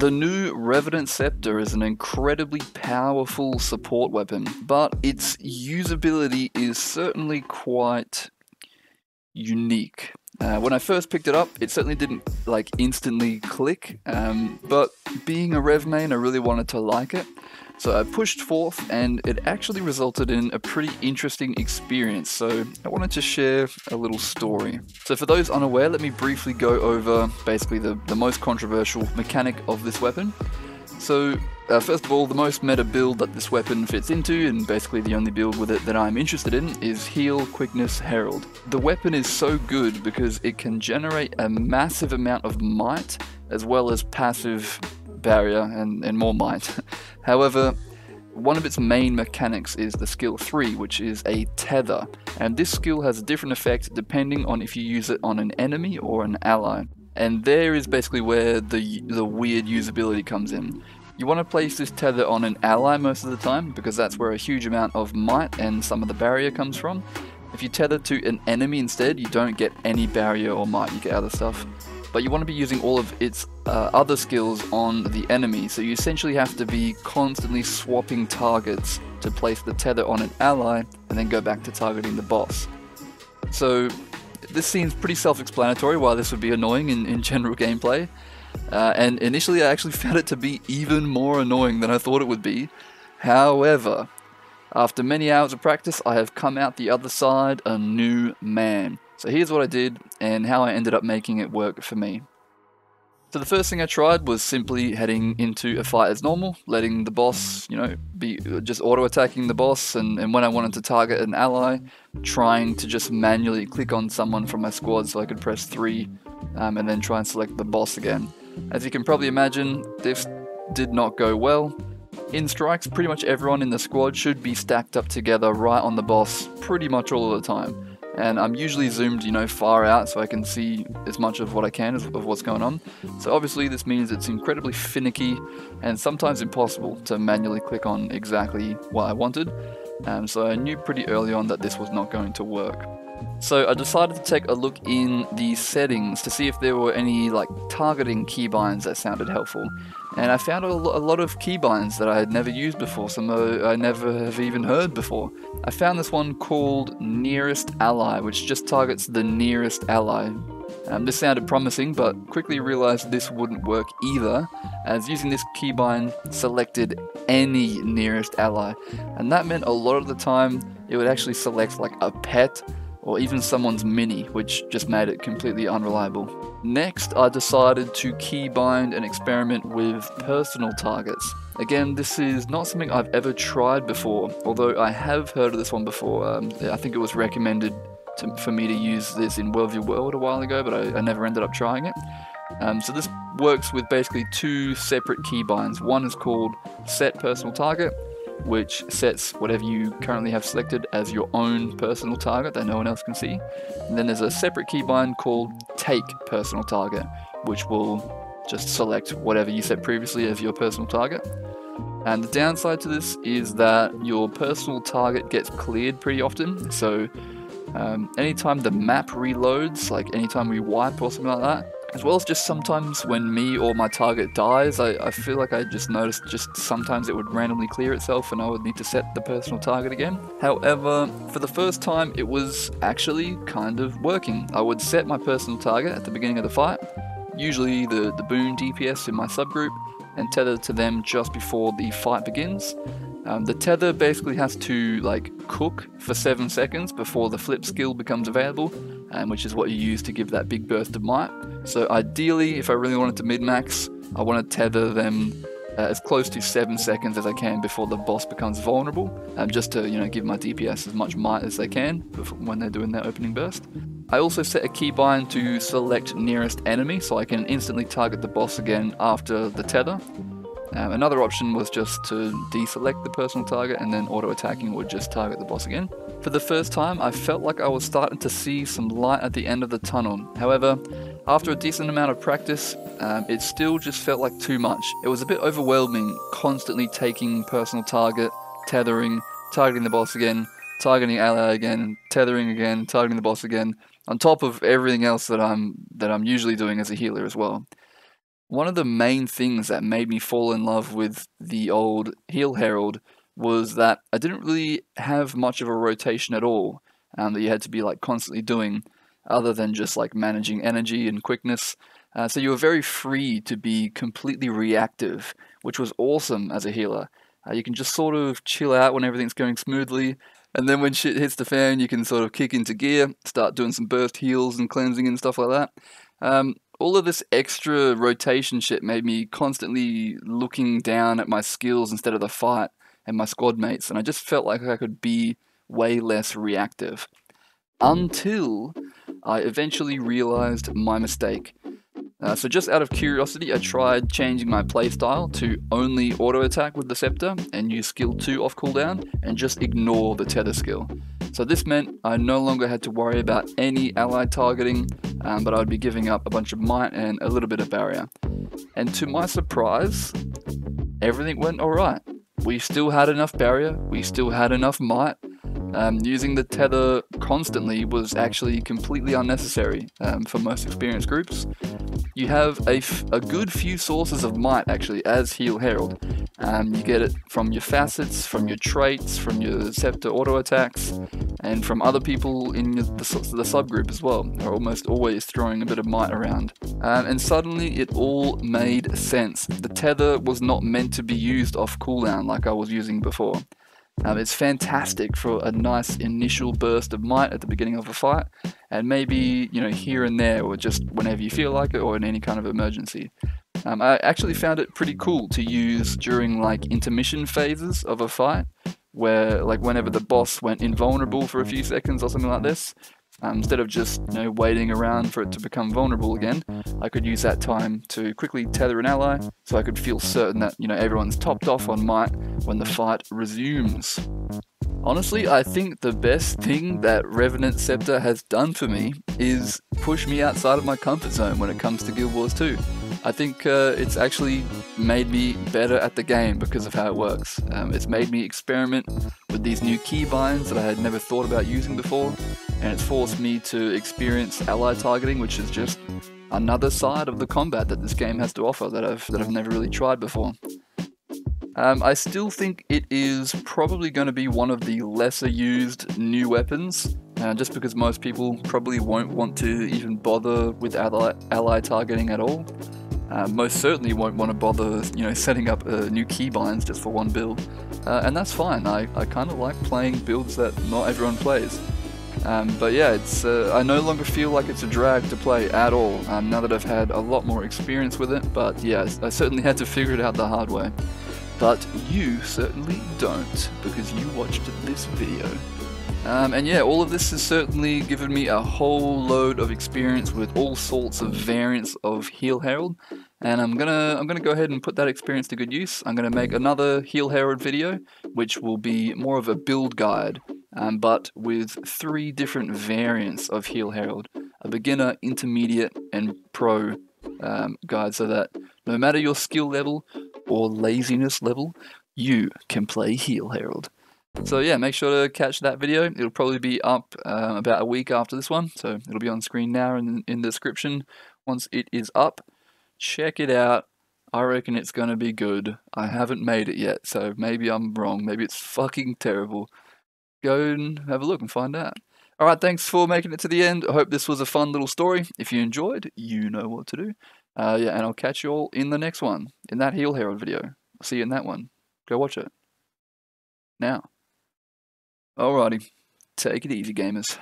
The new Revenant Scepter is an incredibly powerful support weapon, but its usability is certainly quite unique. When I first picked it up, it certainly didn't instantly click, but being a Rev main, I really wanted to like it. So I pushed forth, and it actually resulted in a pretty interesting experience, so I wanted to share a little story. So for those unaware, let me briefly go over basically the most controversial mechanic of this weapon. So first of all, the most meta build that this weapon fits into, and basically the only build with it that I'm interested in, is Heal, Quickness, Herald. The weapon is so good because it can generate a massive amount of might, as well as passive barrier and more might. However, one of its main mechanics is the skill 3, which is a tether, and this skill has a different effect depending on if you use it on an enemy or an ally. And there is basically where the weird usability comes in. You want to place this tether on an ally most of the time, because that's where a huge amount of might and some of the barrier comes from. If you tether to an enemy instead, you don't get any barrier or might, you get other stuff. But you want to be using all of its other skills on the enemy, so you essentially have to be constantly swapping targets to place the tether on an ally, and then go back to targeting the boss. So this seems pretty self-explanatory why this would be annoying in general gameplay, and initially I actually found it to be even more annoying than I thought it would be. However, after many hours of practice, I have come out the other side a new man. So here's what I did, and how I ended up making it work for me. So the first thing I tried was simply heading into a fight as normal, letting the boss, be just auto-attacking the boss, and when I wanted to target an ally, trying to just manually click on someone from my squad so I could press 3, and then try and select the boss again. As you can probably imagine, this did not go well. In strikes, pretty much everyone in the squad should be stacked up together right on the boss pretty much all of the time. And I'm usually zoomed, far out so I can see as much of what I can of what's going on. So obviously this means it's incredibly finicky and sometimes impossible to manually click on exactly what I wanted. So I knew pretty early on that this was not going to work. So I decided to take a look in the settings to see if there were any targeting keybinds that sounded helpful. And I found a lot of keybinds that I had never used before, some I never have even heard before. I found this one called Nearest Ally, which just targets the nearest ally. This sounded promising, but quickly realized this wouldn't work either, as using this keybind selected any nearest ally. And that meant a lot of the time it would actually select a pet, or even someone's mini, which just made it completely unreliable. Next, I decided to keybind and experiment with personal targets. Again, this is not something I've ever tried before, although I have heard of this one before. I think it was recommended for me to use this in World v World a while ago, but I never ended up trying it. So this works with basically two separate keybinds. One is called Set Personal Target, which sets whatever you currently have selected as your own personal target that no one else can see. And then there's a separate keybind called Take Personal Target, which will just select whatever you set previously as your personal target. And the downside to this is that your personal target gets cleared pretty often, so anytime the map reloads, anytime we wipe or something like that, as well as just sometimes when me or my target dies, I feel like I just noticed sometimes it would randomly clear itself and I would need to set the personal target again. However, for the first time it was actually kind of working. I would set my personal target at the beginning of the fight, usually the Boon DPS in my subgroup, and tether to them just before the fight begins. The tether basically has to cook for 7 seconds before the flip skill becomes available, which is what you use to give that big burst of might. So ideally, if I really wanted to min-max, I want to tether them as close to 7 seconds as I can before the boss becomes vulnerable, just to give my DPS as much might as they can when they're doing their opening burst. I also set a keybind to select nearest enemy, so I can instantly target the boss again after the tether. Another option was just to deselect the personal target, and then auto-attacking would just target the boss again. For the first time, I felt like I was starting to see some light at the end of the tunnel. However, after a decent amount of practice, it still just felt like too much. It was a bit overwhelming, constantly taking personal target, tethering, targeting the boss again, targeting ally again, tethering again, targeting the boss again, on top of everything else that I'm usually doing as a healer as well. one of the main things that made me fall in love with the old Heal Herald was that I didn't really have much of a rotation at all, that you had to be like constantly doing, other than just like managing energy and quickness. So you were very free to be completely reactive, which was awesome as a healer. You can just sort of chill out when everything's going smoothly, and then when shit hits the fan, you can sort of kick into gear, start doing some burst heals and cleansing and stuff like that. All of this extra rotation shit made me constantly looking down at my skills instead of the fight and my squad mates, and I just felt like I could be way less reactive. Until I eventually realized my mistake. So just out of curiosity, I tried changing my playstyle to only auto attack with the Scepter and use skill 2 off cooldown and just ignore the tether skill. So this meant I no longer had to worry about any ally targeting, but I would be giving up a bunch of might and a little bit of barrier. And to my surprise, everything went alright. We still had enough barrier, we still had enough might. Using the tether constantly was actually completely unnecessary for most experienced groups. You have a good few sources of might actually as Heal Herald. You get it from your facets, from your traits, from your Scepter auto attacks, and from other people in the subgroup as well. They're almost always throwing a bit of might around. And suddenly it all made sense. The tether was not meant to be used off cooldown like I was using before. It's fantastic for a nice initial burst of might at the beginning of a fight, and maybe, here and there, or just whenever you feel like it, or in any kind of emergency. I actually found it pretty cool to use during like intermission phases of a fight, where like whenever the boss went invulnerable for a few seconds or something like this, instead of just waiting around for it to become vulnerable again, I could use that time to quickly tether an ally, so I could feel certain that everyone's topped off on might when the fight resumes. Honestly, I think the best thing that Revenant Scepter has done for me is push me outside of my comfort zone when it comes to Guild Wars 2. I think it's actually made me better at the game because of how it works. It's made me experiment with these new keybinds that I had never thought about using before, and it's forced me to experience ally targeting, which is just another side of the combat that this game has to offer that I've never really tried before. I still think it is probably going to be one of the lesser used new weapons, just because most people probably won't want to even bother with ally targeting at all. Most certainly won't want to bother, setting up new keybinds just for one build, and that's fine. I kind of like playing builds that not everyone plays. But yeah, I no longer feel like it's a drag to play at all, now that I've had a lot more experience with it, but yeah, I certainly had to figure it out the hard way. But you certainly don't, because you watched this video. And yeah, all of this has certainly given me a whole load of experience with all sorts of variants of Heal Herald, and I'm gonna go ahead and put that experience to good use. I'm gonna make another Heal Herald video, which will be more of a build guide, but with 3 different variants of Heal Herald: a beginner, intermediate, and pro guide, so that no matter your skill level or laziness level, you can play Heal Herald. So yeah, make sure to catch that video. It'll probably be up about a week after this one, so it'll be on screen now and in the description once it is up. Check it out. I reckon it's gonna be good. I haven't made it yet, so maybe I'm wrong. Maybe it's fucking terrible. Go and have a look and find out. Alright, thanks for making it to the end. I hope this was a fun little story. If you enjoyed, you know what to do. Yeah, and I'll catch you all in the next one, in that Heal Herald video. I'll see you in that one. Go watch it. Now. Alrighty. Take it easy, gamers.